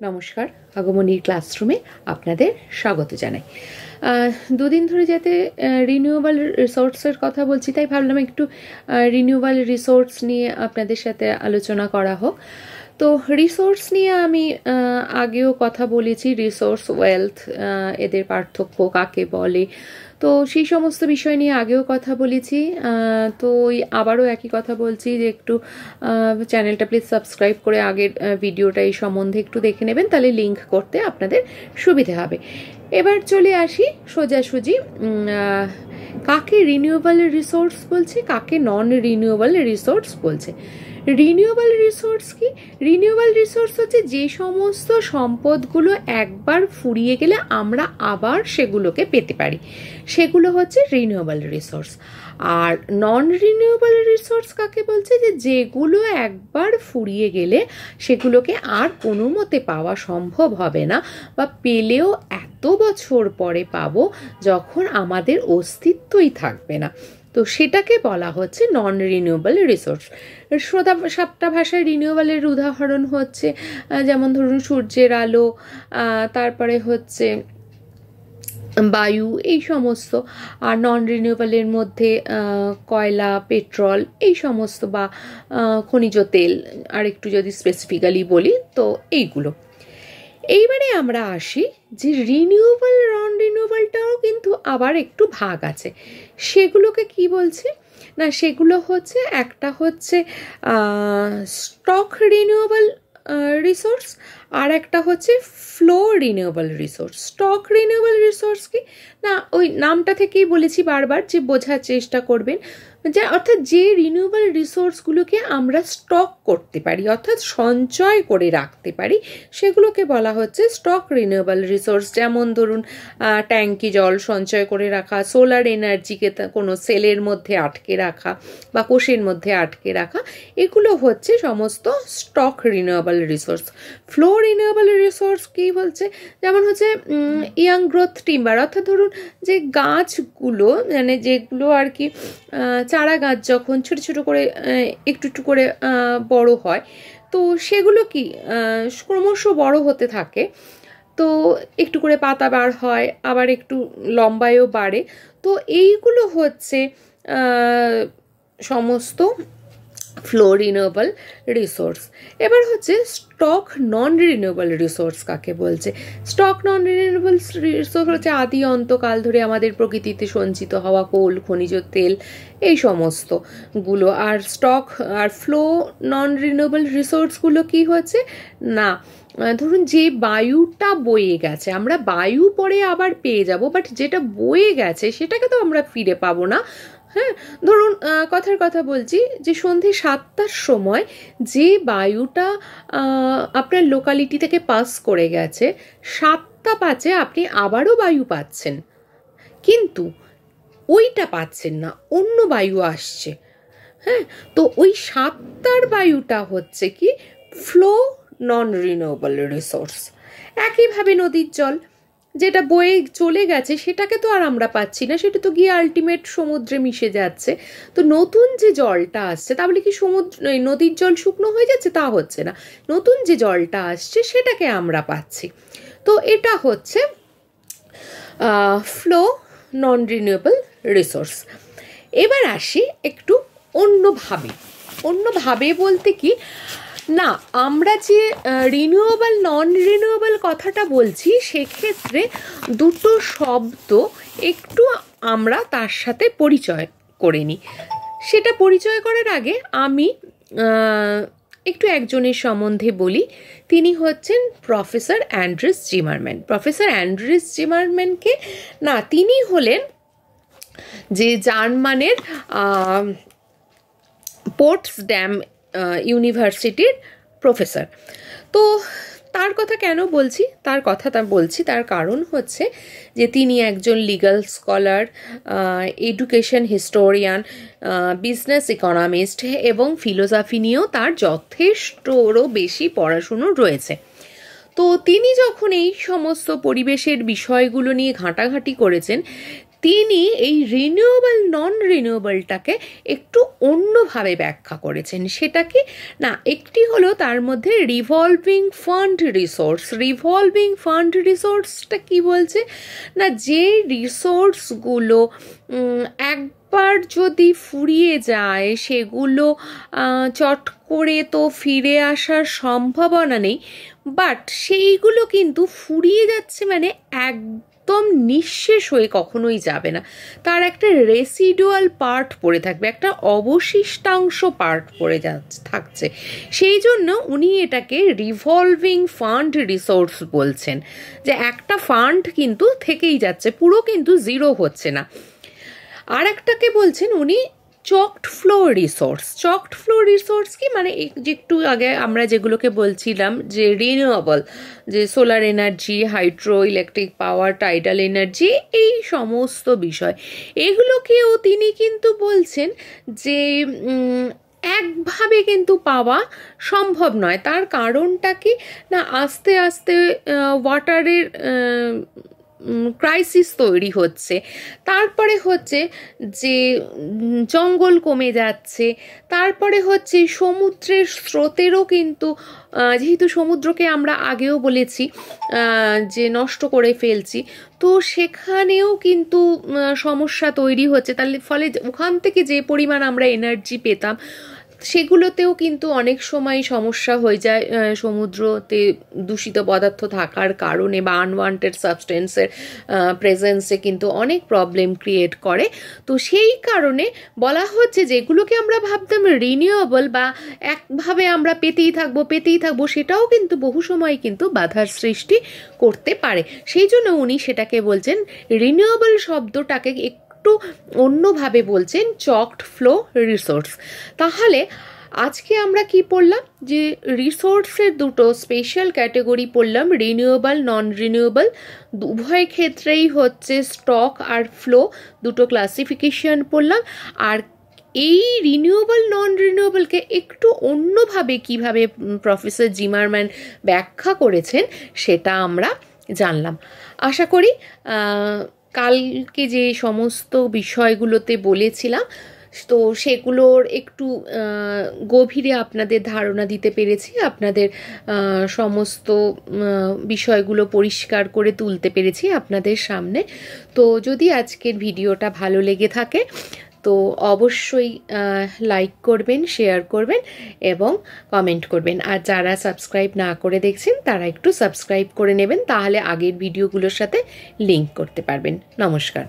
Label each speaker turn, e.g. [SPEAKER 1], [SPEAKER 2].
[SPEAKER 1] নমস্কার, আগমনীর ক্লাসরুমে আপনাদের স্বাগত জানাই। দুদিন ধরে যাতে রিনিউয়েবল রিসোর্সের কথা বলছি, তাই ভাবলাম একটু রিনিউয়েবল রিসোর্স নিয়ে আপনাদের সাথে আলোচনা করা হোক। তো রিসোর্স নিয়ে আমি আগেও কথা বলেছি, রিসোর্স, ওয়েলথ, এদের পার্থক্য কাকে বলে, তো সেই সমস্ত বিষয় নিয়ে আগেও কথা বলেছি। তো ওই আবারও একই কথা বলছি যে একটু চ্যানেলটা প্লিজ সাবস্ক্রাইব করে আগের ভিডিওটা এই সম্বন্ধে একটু দেখে নেবেন, তাহলে লিঙ্ক করতে আপনাদের সুবিধে হবে। এবার চলে আসি সোজাসুজি, কাকে রিনিউয়েবল রিসোর্স বলছে, কাকে নন রিনিউয়েবল রিসোর্স বলছে। রিনিউয়েবল রিসোর্স কি? রিনিউয়েবল রিসোর্স হচ্ছে যে সমস্ত সম্পদগুলো একবার ফুরিয়ে গেলে আমরা আবার সেগুলোকে পেতে পারি, সেগুলো হচ্ছে রিনিউয়েবল রিসোর্স। আর নন রিনিউয়েবল রিসোর্স কাকে বলছে? যে যেগুলো একবার ফুরিয়ে গেলে সেগুলোকে আর কোনো মতে পাওয়া সম্ভব হবে না, বা পেলেও এত বছর পরে পাবো যখন আমাদের অস্তিত্বই থাকবে না, তো সেটাকে বলা হচ্ছে নন রিনিউয়েবল রিসোর্স। সাতটা ভাষায় রিনিউয়েবলের উদাহরণ হচ্ছে, যেমন ধরুন সূর্যের আলো, তারপরে হচ্ছে বায়ু, এই সমস্ত। আর নন রিনিউয়েবলের মধ্যে কয়লা, পেট্রোল, এই সমস্ত, বা খনিজ তেল, আর একটু যদি স্পেসিফিক্যালি বলি তো এইগুলো। এইবারে আমরা আসি যে রিনিউয়েবল নন রিনিউয়েবলটাও কিন্তু আবার একটু ভাগ আছে। সেগুলোকে কি বলছে না, সেগুলো হচ্ছে, একটা হচ্ছে স্টক রিনিউয়েবল রিসোর্স, আর একটা হচ্ছে flow renewable resource. Stock renewable resource কি না, ওই নামটা থেকেই বলেছি বারবার যে বোঝার চেষ্টা করবেন, যে অর্থাৎ যে রিনিউয়েবল রিসোর্সগুলোকে আমরা স্টক করতে পারি, অর্থাৎ সঞ্চয় করে রাখতে পারি, সেগুলোকে বলা হচ্ছে স্টক রিনিউয়েবল রিসোর্স। যেমন ধরুন ট্যাঙ্কি জল সঞ্চয় করে রাখা, সোলার এনার্জিকে কোনো সেলের মধ্যে আটকে রাখা বা কোষের মধ্যে আটকে রাখা, এগুলো হচ্ছে সমস্ত stock renewable resource. Flow renewable resource কি বলছে? যেমন হচ্ছে ইয়াং গ্রোথ টিম্বার, অর্থাৎ ধরুন যে গাছগুলো, মানে যেগুলো আর কি চারা গাছ যখন ছোট ছোট করে একটু একটু করে বড় হয়, তো সেগুলো কি ক্রমশ বড় হতে থাকে, তো একটু করে পাতা বার হয়, আবার একটু লম্বায়ও বাড়ে, তো এইগুলো হচ্ছে সমস্ত ফ্লো রিনিউয়েবল রিসোর্স। এবার হচ্ছে স্টক নন রিনিউয়েবল রিসোর্স কাকে বলছে? স্টক নন রিনিউয়েবল রিসোর্স হচ্ছে আদি অন্তকাল ধরে আমাদের প্রকৃতিতে সঞ্চিত হওয়া কোল, খনিজ তেল, এই সমস্তগুলো। আর স্টক আর ফ্লো নন রিনিউয়েবল রিসোর্সগুলো কি হচ্ছে না, ধরুন যে বায়ুটা বয়ে গেছে, আমরা বায়ু পরে আবার পেয়ে যাব, বাট যেটা বয়ে গেছে সেটাকে তো আমরা ফিরে পাবো না। হ্যাঁ, ধরুন কথার কথা বলছি যে সন্ধে 7টার সময় যে বায়ুটা আপনার লোকালিটি থেকে পাস করে গেছে, 7:05 আপনি আবারও বায়ু পাচ্ছেন, কিন্তু ওইটা পাচ্ছেন না, অন্য বায়ু আসছে। হ্যাঁ, তো ওই 7টার বায়ুটা হচ্ছে কি ফ্লো নন রিনিউয়েবল রিসোর্স। একইভাবে নদীর জল যেটা বয়ে চলে গেছে সেটাকে তো আর আমরা পাচ্ছি না, সেটা তো গিয়ে আলটিমেট সমুদ্রে মিশে যাচ্ছে। তো নতুন যে জলটা আসছে, তাহলে কি নদীর জল শুকনো হয়ে যাচ্ছে? তা হচ্ছে না, নতুন যে জলটা আসছে সেটাকে আমরা পাচ্ছি। তো এটা হচ্ছে ফ্লো নন রিনিউয়েবল রিসোর্স। এবার আসি একটু অন্যভাবে বলতে কি না, আমরা যে রিনিউয়েবল নন রিনিউয়েবল কথাটা বলছি, সেক্ষেত্রে দুটো শব্দ একটু আমরা তার সাথে পরিচয় করে নিই। সেটা পরিচয় করার আগে আমি একটু একজনের সম্বন্ধে বলি। তিনি হচ্ছেন professor Andrés Zimmermann. Professor Andrés জিমারম্যানকে না, তিনি হলেন যে জার্মানের পোটসড্যাম ইউনিভার্সিটির প্রফেসর। তো তার কথা কেন বলছি? তার কারণ হচ্ছে যে তিনি একজন legal scholar, education historian, business economist, এবং ফিলোসফি নিয়েও তার যথেষ্টরও বেশি পড়াশুনো রয়েছে। তো তিনি যখন এই সমস্ত পরিবেশের বিষয়গুলো নিয়ে ঘাঁটাঘাঁটি করেছেন, তিনি এই রিনিউয়েবল নন রিনিউয়েবলটাকে একটু অন্যভাবে ব্যাখ্যা করেছেন। সেটা কি না, একটি হলো তার মধ্যে revolving fund resource. Revolving fund রিসোর্সটা কি বলছে না, যে রিসোর্সগুলো একবার যদি ফুরিয়ে যায় সেগুলো চট করে তো ফিরে আসার সম্ভাবনা নেই, বাট সেইগুলো কিন্তু ফুরিয়ে যাচ্ছে মানে একদম নিঃশেষ হয়ে কখনোই যাবে না, তার একটা রেসিডুয়াল পার্ট পড়ে থাকবে, একটা অবশিষ্টাংশ পার্ট পড়ে থাকছে। সেই জন্য উনি এটাকে রিভলভিং ফান্ড রিসোর্স বলছেন, যে একটা ফান্ড কিন্তু থেকেই যাচ্ছে, পুরো কিন্তু জিরো হচ্ছে না। আর একটাকে বলছেন উনি চকড ফ্লো রিসোর্স। চকড ফ্লো রিসোর্স কি মানে, যে একটু আগে আমরা যেগুলোকে বলছিলাম যে রিনিউয়েবল, যে solar energy, hydro electric power, tidal energy, এই সমস্ত বিষয়, এগুলোকেও তিনি কিন্তু বলছেন যে একভাবে কিন্তু পাওয়া সম্ভব নয়। তার কারণটা কি না, আস্তে আস্তে ওয়াটারের ক্রাইসিস তৈরি হচ্ছে, তারপরে হচ্ছে যে জঙ্গল কমে যাচ্ছে, তারপরে হচ্ছে সমুদ্রের স্রোতেরও কিন্তু, যেহেতু সমুদ্রকে আমরা আগেও বলেছি যে নষ্ট করে ফেলছি, তো সেখানেও কিন্তু সমস্যা তৈরি হচ্ছে। তাহলে ফলে ওখান থেকে যে পরিমাণ আমরা এনার্জি পেতাম সেগুলোতেও কিন্তু অনেক সময় সমস্যা হয়ে যায়, সমুদ্রতে দূষিত পদার্থ থাকার কারণে বা আনওয়ান্টেড সাবস্টেন্সের প্রেজেন্সে কিন্তু অনেক প্রবলেম ক্রিয়েট করে। তো সেই কারণে বলা হচ্ছে যেগুলোকে আমরা ভাবতাম রিনিউয়েবল বা একভাবে আমরা পেতেই থাকবো, সেটাও কিন্তু বহু সময় কিন্তু বাধার সৃষ্টি করতে পারে। সেই জন্য উনি সেটাকে বলছেন, রিনিউয়েবল শব্দটাকে একটু অন্যভাবে বলছেন, চকড ফ্লো রিসোর্স। তাহলে আজকে আমরা কি পড়লাম, যে রিসোর্সের দুটো স্পেশাল ক্যাটাগরি পড়লাম, রিনিউয়েবল নন রিনিউয়েবল। উভয় ক্ষেত্রেই হচ্ছে স্টক আর ফ্লো দুটো ক্লাসিফিকেশন পড়লাম। আর এই রিনিউয়েবল নন রিনিউয়েবলকে একটু অন্যভাবে কিভাবে প্রফেসর জিমারম্যান ব্যাখ্যা করেছেন সেটা আমরা জানলাম। আশা করি কালকে যে সমস্ত বিষয়গুলোতে বলেছিলাম তো সেগুলোর একটু গভীরে আপনাদের ধারণা দিতে পেরেছি, আপনাদের সমস্ত বিষয়গুলো পরিষ্কার করে তুলতে পেরেছি আপনাদের সামনে। তো যদি আজকের ভিডিওটা ভালো লেগে থাকে তো অবশ্যই লাইক করবেন, শেয়ার করবেন এবং কমেন্ট করবেন। আর যারা সাবস্ক্রাইব না করে দেখছেন তারা একটু সাবস্ক্রাইব করে নেবেন, তাহলে আগের ভিডিওগুলোর সাথে লিঙ্ক করতে পারবেন। নমস্কার।